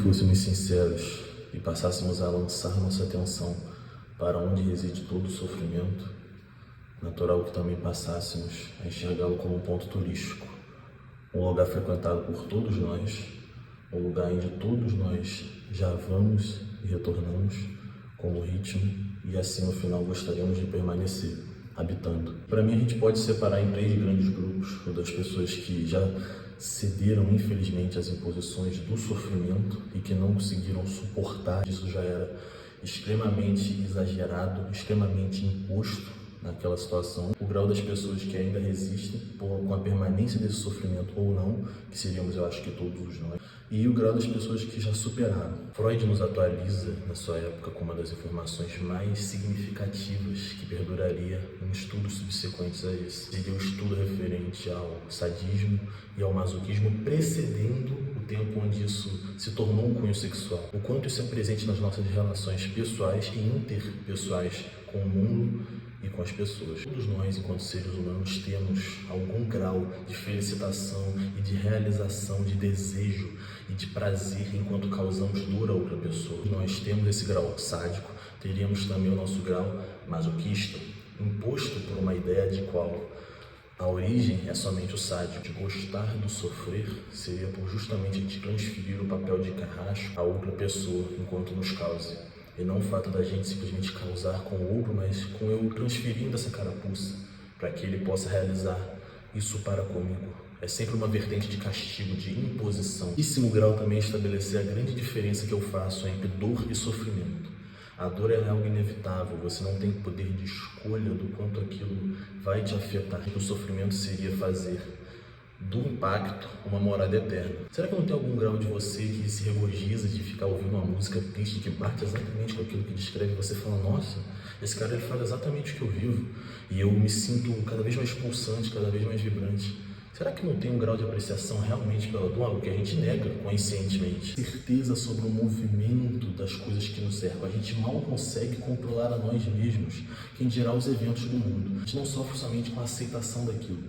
fôssemos sinceros e passássemos a lançar nossa atenção para onde reside todo o sofrimento, natural que também passássemos a enxergá-lo como um ponto turístico, um lugar frequentado por todos nós, um lugar onde todos nós já vamos e retornamos como ritmo e assim no final gostaríamos de permanecer habitando. Para mim a gente pode separar em 3 grandes grupos: o das pessoas que já cederam infelizmente às imposições do sofrimento e que não conseguiram suportar. Isso já era extremamente exagerado, extremamente imposto naquela situação. O grau das pessoas que ainda resistem com a permanência desse sofrimento ou não, que seríamos, eu acho que todos nós, e o grau das pessoas que já superaram. Freud nos atualiza, na sua época, com uma das informações mais significativas que perduraria em estudos subsequentes a esse. Seria o estudo referente ao sadismo e ao masoquismo, precedendo o tempo onde isso se tornou um cunho sexual. O quanto isso é presente nas nossas relações pessoais e interpessoais com o mundo e com as pessoas. Todos nós, enquanto seres humanos, temos algum grau de felicitação e de realização, de desejo e de prazer enquanto causamos dor a outra pessoa. Nós temos esse grau sádico, teríamos também o nosso grau masoquista, imposto por uma ideia de qual a origem é somente o sádico. De gostar do sofrer seria por justamente a gente transferir o papel de carrasco a outra pessoa enquanto nos cause. E não o fato da gente simplesmente causar com o outro, mas com eu transferindo essa carapuça para que ele possa realizar isso para comigo. É sempre uma vertente de castigo, de imposição. Em grau também estabelecer a grande diferença que eu faço entre dor e sofrimento. A dor é algo inevitável, você não tem poder de escolha do quanto aquilo vai te afetar. O sofrimento seria fazer do impacto uma morada eterna. Será que não tem algum grau de você que se regozija de ficar ouvindo uma música triste que bate exatamente com aquilo que descreve? Você fala, nossa, esse cara ele fala exatamente o que eu vivo e eu me sinto cada vez mais pulsante, cada vez mais vibrante. Será que não tem um grau de apreciação realmente pela dor, algo que a gente nega conscientemente? Certeza sobre o movimento das coisas que nos cercam. A gente mal consegue controlar a nós mesmos, quem dirá os eventos do mundo. A gente não sofre somente com a aceitação daquilo,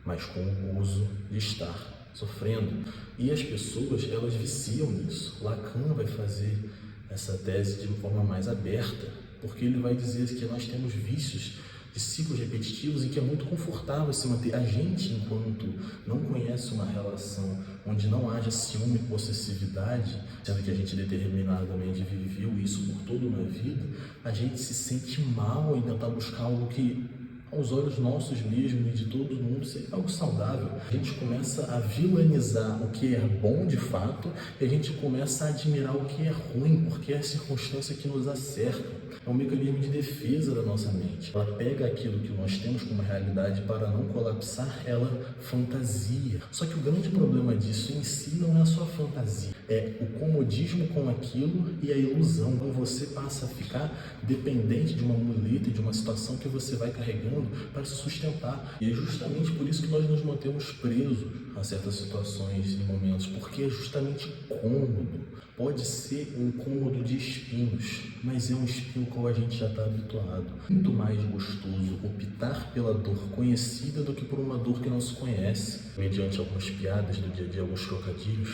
mas com o gozo de estar sofrendo. E as pessoas, elas viciam nisso. Lacan vai fazer essa tese de uma forma mais aberta, porque ele vai dizer que nós temos vícios de ciclos repetitivos em que é muito confortável se manter. A gente, enquanto não conhece uma relação onde não haja ciúme e possessividade, sendo que a gente determinadamente viveu isso por toda uma vida, a gente se sente mal em tentar buscar algo que aos olhos nossos mesmos e de todo mundo seria algo saudável. A gente começa a vilanizar o que é bom de fato e a gente começa a admirar o que é ruim, porque é a circunstância que nos acerca. É um mecanismo de defesa da nossa mente. Ela pega aquilo que nós temos como realidade para não colapsar, ela fantasia. Só que o grande problema disso em si não é só a fantasia, é o comodismo com aquilo e a ilusão. Então você passa a ficar dependente de uma muleta, de uma situação que você vai carregando para se sustentar. E é justamente por isso que nós nos mantemos presos a certas situações e momentos, porque é justamente cômodo. Pode ser um cômodo de espinhos, mas é um espinho qual a gente já está habituado. Muito mais gostoso optar pela dor conhecida do que por uma dor que não se conhece. Mediante algumas piadas do dia a dia, alguns trocadilhos,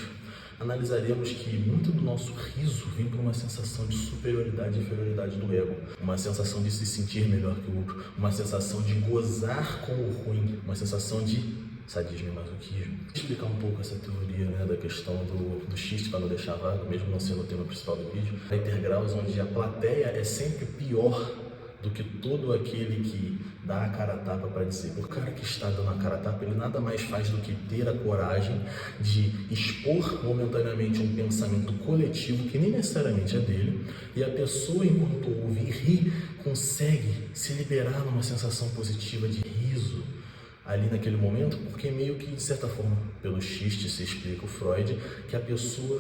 analisaremos que muito do nosso riso vem por uma sensação de superioridade e inferioridade do ego, uma sensação de se sentir melhor que o outro, uma sensação de gozar com o ruim, uma sensação de sadismo e masoquismo. Vou explicar um pouco essa teoria, da questão do xiste para não deixar vago, mesmo não sendo o tema principal do vídeo. Vai ter graus onde a plateia é sempre pior do que todo aquele que dá a cara a tapa para dizer. O cara que está dando a cara a tapa, ele nada mais faz do que ter a coragem de expor momentaneamente um pensamento coletivo que nem necessariamente é dele, e a pessoa, enquanto ouve e ri, consegue se liberar numa sensação positiva de riso ali naquele momento, porque meio que, de certa forma, pelo xiste se explica o Freud, que a pessoa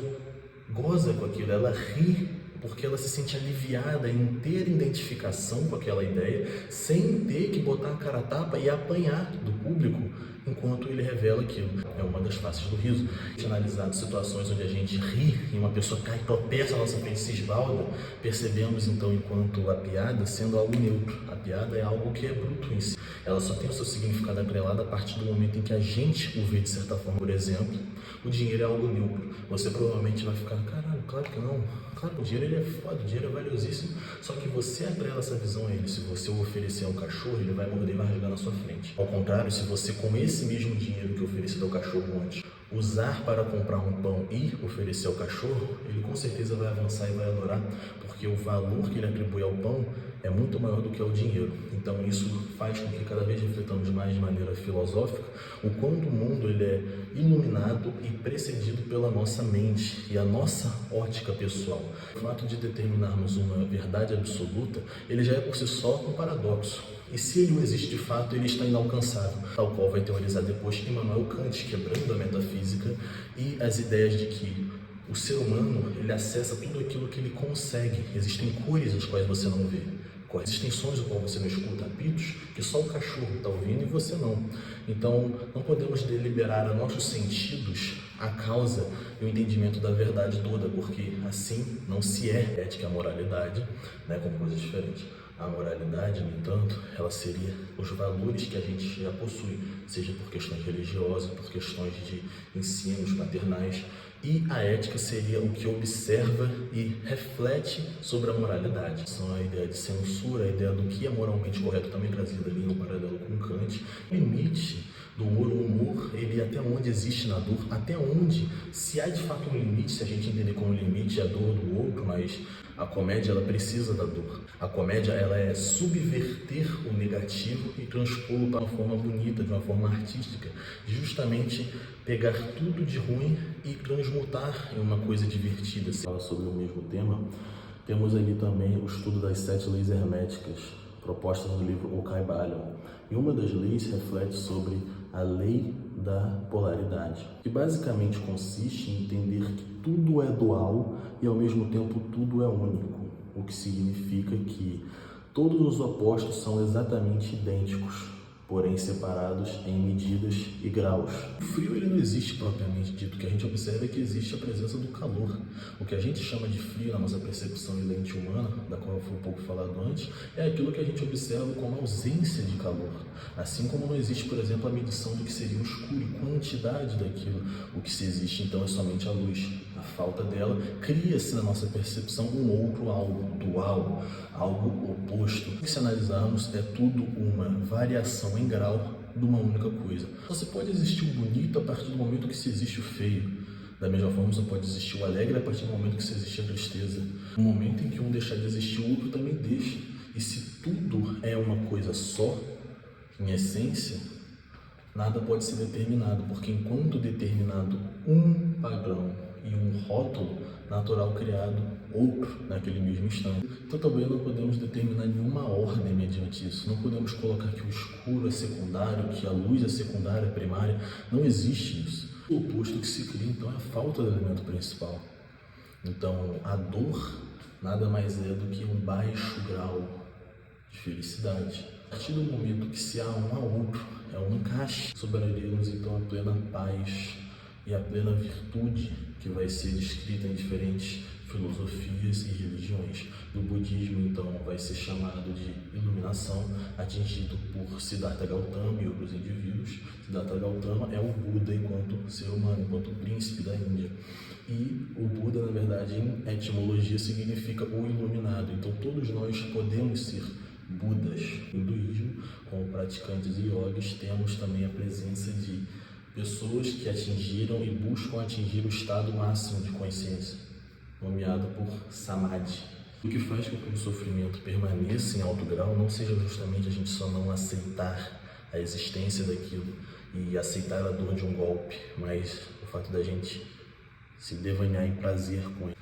goza com aquilo, ela ri porque ela se sente aliviada em ter identificação com aquela ideia, sem ter que botar a cara a tapa e apanhar do público enquanto ele revela aquilo. É uma das faces do riso. Analisado situações onde a gente ri e uma pessoa cai, tropeça na nossa frente e se esbalda, percebemos então enquanto a piada sendo algo neutro. A piada é algo que é bruto em si. Ela só tem o seu significado atrelado a partir do momento em que a gente o vê de certa forma. Por exemplo, o dinheiro é algo neutro. Você provavelmente vai ficar, caralho, claro que não. Claro que o dinheiro ele é foda, o dinheiro é valiosíssimo. Só que você atrela essa visão a ele. Se você o oferecer ao cachorro, ele vai morder e vai rasgar na sua frente. Ao contrário, se você com esse mesmo dinheiro que ofereceu ao cachorro antes, usar para comprar um pão e oferecer ao cachorro, ele com certeza vai avançar e vai adorar, porque o valor que ele atribui ao pão é muito maior do que ao dinheiro. Então isso faz com que cada vez refletamos mais de maneira filosófica o quanto o mundo ele é iluminado e precedido pela nossa mente e a nossa ótica pessoal. O fato de determinarmos uma verdade absoluta, ele já é por si só um paradoxo. E se ele não existe de fato, ele está inalcançável, tal qual vai teorizar depois Immanuel Kant, quebrando a metafísica e as ideias de que o ser humano ele acessa tudo aquilo que ele consegue. Existem cores as quais você não vê. Existem sons do qual você não escuta, apitos que só o cachorro está ouvindo e você não. Então, não podemos deliberar a nossos sentidos a causa e o entendimento da verdade toda, porque assim não se é ética e a moralidade, como coisas diferentes. A moralidade, no entanto, ela seria os valores que a gente já possui, seja por questões religiosas, por questões de ensinos paternais, e a ética seria o que observa e reflete sobre a moralidade. São a ideia de censura, a ideia do que é moralmente correto, também trazida ali no paralelo com Kant. O limite do humor, o humor, ele até onde existe na dor, até onde, se há de fato um limite, se a gente entender como limite a dor do outro, mas a comédia ela precisa da dor. A comédia ela é subverter o negativo e transpô-lo para uma forma bonita, de uma forma artística, justamente pegar tudo de ruim e transmutar em uma coisa divertida. Se fala sobre o mesmo tema, temos ali também o estudo das 7 leis herméticas, propostas no livro O Kybalion. E uma das leis reflete sobre a lei da polaridade, que basicamente consiste em entender que tudo é dual e ao mesmo tempo tudo é único, o que significa que todos os opostos são exatamente idênticos, porém separados em medidas e graus. O frio ele não existe propriamente dito, o que a gente observa é que existe a presença do calor. O que a gente chama de frio na nossa percepção e lente humana, da qual foi um pouco falado antes, é aquilo que a gente observa como ausência de calor. Assim como não existe, por exemplo, a medição do que seria o escuro e quantidade daquilo. O que se existe então é somente a luz. A falta dela cria-se na nossa percepção um outro algo dual, algo oposto. O que se analisarmos é tudo uma variação em grau de uma única coisa. Só pode existir o bonito a partir do momento que se existe o feio. Da mesma forma, só pode existir o alegre a partir do momento que se existe a tristeza. No momento em que um deixar de existir, o outro também deixa. E se tudo é uma coisa só, em essência, nada pode ser determinado, porque enquanto determinado um padrão e um rótulo natural criado outro naquele mesmo instante. Então também não podemos determinar nenhuma ordem mediante isso. Não podemos colocar que o escuro é secundário, que a luz é secundária, primária. Não existe isso. O oposto que se cria então é a falta do elemento principal. Então a dor nada mais é do que um baixo grau de felicidade. A partir do momento que se há um a outro, é um encaixe, sobraremos então a plena paz e a plena virtude que vai ser descrita em diferentes filosofias e religiões. No budismo, então, vai ser chamado de iluminação, atingido por Siddhartha Gautama e outros indivíduos. Siddhartha Gautama é o Buda enquanto ser humano, enquanto príncipe da Índia. E o Buda, na verdade, em etimologia, significa o iluminado. Então, todos nós podemos ser Budas. No hinduísmo, como praticantes e yogis, temos também a presença de pessoas que atingiram e buscam atingir o estado máximo de consciência, nomeado por Samadhi. O que faz com que o sofrimento permaneça em alto grau não seja justamente a gente só não aceitar a existência daquilo e aceitar a dor de um golpe, mas o fato da gente se devanhar em prazer com ele.